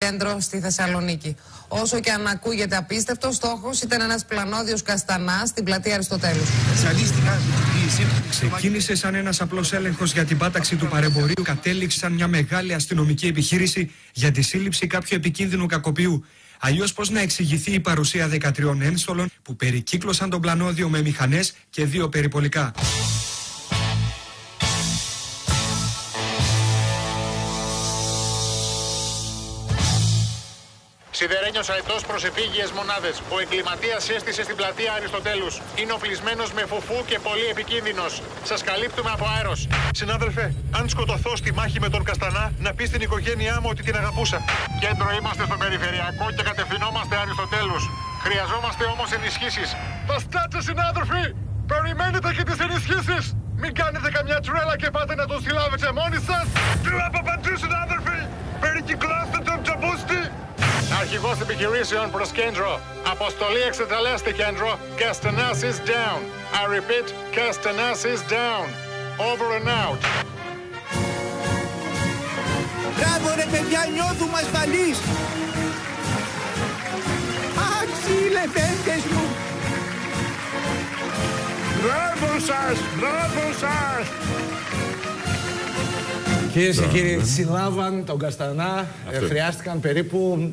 κέντρο στη Θεσσαλονίκη. Όσο και αν ακούγεται απίστευτο, στόχος ήταν ένας πλανόδιος καστανάς στην πλατεία Αριστοτέλους. Ξεκίνησε σαν ένας απλός έλεγχος για την πάταξη του παρεμπορίου, κατέληξε σαν μια μεγάλη αστυνομική επιχείρηση για τη σύλληψη κάποιου επικίνδυνου κακοποιού. Αλλιώς πώς να εξηγηθεί η παρουσία 13 ένστολων που περικύκλωσαν τον πλανόδιο με μηχανές και 2 περιπολικά. Σιδερένιος αετός προς επίγειες μονάδες. Ο εγκληματίας έστησε στην πλατεία Αριστοτέλους. Είναι οπλισμένος με φουφού και πολύ επικίνδυνος. Σας καλύπτουμε από αέρος. Συνάδελφε, αν σκοτωθώ στη μάχη με τον Καστανά, να πει στην οικογένειά μου ότι την αγαπούσα. Κέντρο είμαστε στο περιφερειακό και κατευθυνόμαστε Αριστοτέλους. Χρειαζόμαστε όμως ενισχύσεις. Βαστάτσε, συνάδελφοι! Περιμένετε και τις ενισχύσεις! Μην κάνετε καμιά τρέλα και πάτε να τον συλλάβετε μόνοι σας! Τι από παντού, συνάδελφοι! Περικυκλώστε τον τζαμπούστη! Αρχηγός επιχειρήσεων προς κέντρο. Αποστολή εξετελέστη κέντρο. Καστανάς is down. I repeat, Καστανάς is down. Over and out. Μπράβο ρε παιδιά, νιώθουμε ασφαλείς. Αξιλεφέντες μου. Μπράβο σας! Μπράβο σας! Κυρίες και κύριοι, συλλάβαν τον Καστανά. Χρειάστηκαν περίπου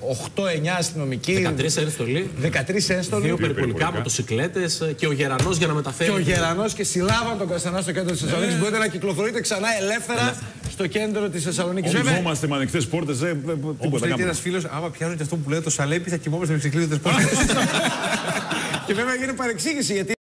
8-9 αστυνομικοί. 13 ένστολοι. 13 ένστολοι. 2 περιπολικά, μοτοσικλέτες και ο Γερανός για να μεταφέρει. Και ο Γερανός και συλλάβαν τον Καστανά στο κέντρο της Θεσσαλονίκης. Μπορείτε να κυκλοφορείτε ξανά ελεύθερα στο κέντρο της Θεσσαλονίκης. Οδηγόμαστε με ανοιχτές πόρτες. Όπως λέει ένας φίλος, άμα πιάνουν και αυτό που λέει το σαλέπι, θα κοιμόμαστε με ξεκλείδωτες πόρτες. Και βέβαια έγινε παρεξήγηση γιατί.